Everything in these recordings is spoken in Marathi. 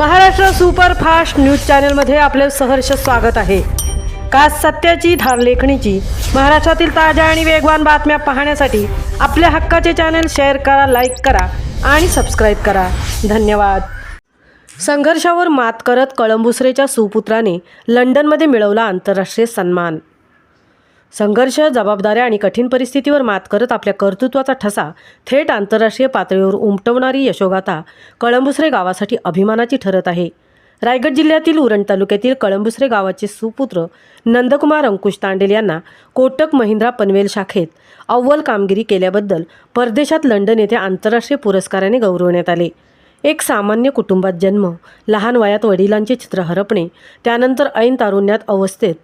महाराष्ट्र सुपरफास्ट न्यूज चॅनलमध्ये आपले सहर्ष स्वागत आहे। का सत्याची धार लेखणीची महाराष्ट्रातील ताज्या आणि वेगवान बातम्या पाहण्यासाठी आपल्या हक्काचे चॅनल शेअर करा, लाईक करा आणि सबस्क्राइब करा। धन्यवाद। संघर्षावर मात करत कळंबुसरेच्या सुपुत्राने लंडनमध्ये मिळवला आंतरराष्ट्रीय सन्मान। संघर्ष, जबाबदाऱ्या आणि कठीण परिस्थितीवर मात करत आपल्या कर्तृत्वाचा ठसा थेट आंतरराष्ट्रीय पातळीवर उमटवणारी यशोगाथा कळंबुसरे गावासाठी अभिमानाची ठरत आहे। रायगड जिल्ह्यातील उरण तालुक्यातील कळंबुसरे गावाचे सुपुत्र नंदकुमार अंकुश तांडेल यांना कोटक महिंद्रा पनवेल शाखेत अव्वल कामगिरी केल्याबद्दल परदेशात लंडन येथे आंतरराष्ट्रीय पुरस्काराने गौरवण्यात आले। एक सामान्य कुटुंबात जन्म, लहान वयात वडिलांचे चित्र हरपणे, त्यानंतर ऐन तारुण्यात अवस्थेत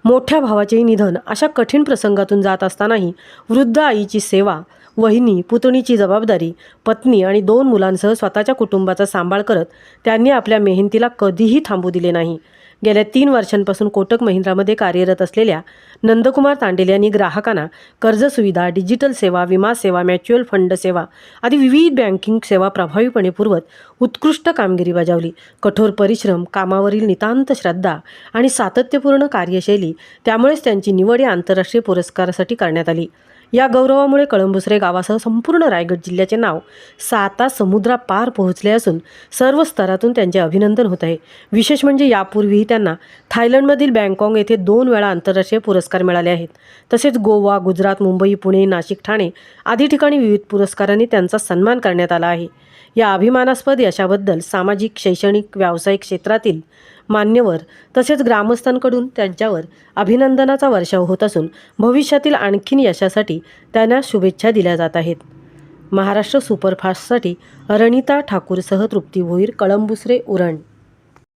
मोठ्या भावाचेही निधन, अशा कठीण प्रसंगातून जात असतानाही वृद्ध आईची सेवा, वहिनी पुतणीची जबाबदारी, पत्नी आणि 2 मुलांसह स्वतःच्या कुटुंबाचा सांभाळ करत त्यांनी आपल्या मेहनतीला कधीही थांबू दिले नाही। गेल्या 3 वर्षांपासून कोटक महिंद्रामध्ये कार्यरत असलेल्या नंदकुमार तांडेल यांनी ग्राहकांना कर्ज सुविधा, डिजिटल सेवा, विमा सेवा, म्युच्युअल फंड सेवा आदी विविध बँकिंग सेवा प्रभावीपणे पुरवत उत्कृष्ट कामगिरी बजावली। कठोर परिश्रम, कामावरील नितांत श्रद्धा आणि सातत्यपूर्ण कार्यशैली, त्यामुळेच त्यांची निवड या आंतरराष्ट्रीय पुरस्कारासाठी करण्यात आली। या गौरवामुळे कळंबुसरे गावासह संपूर्ण रायगड जिल्ह्याचे नाव 7 समुद्रापार पोहोचले असून सर्व स्तरातून त्यांचे अभिनंदन होत आहे। विशेष म्हणजे यापूर्वीही त्यांना थायलंडमधील बँकॉक येथे 2 वेळा आंतरराष्ट्रीय पुरस्कार मिळाले आहेत। तसेच गोवा, गुजरात, मुंबई, पुणे, नाशिक, ठाणे आदी ठिकाणी विविध पुरस्कारांनी त्यांचा सन्मान करण्यात आला आहे। या अभिमानास्पद यशाबद्दल सामाजिक, शैक्षणिक, व्यावसायिक क्षेत्रातील मान्यवर तसेच ग्रामस्थांकडून त्यांच्यावर अभिनंदनाचा वर्षाव होत असून भविष्यातील आणखीन यशासाठी त्यांना शुभेच्छा दिल्या जात आहेत। महाराष्ट्र सुपरफास्टसाठी रणिता ठाकूरसह तृप्ती भोईर, कळंबुसरे, उरण।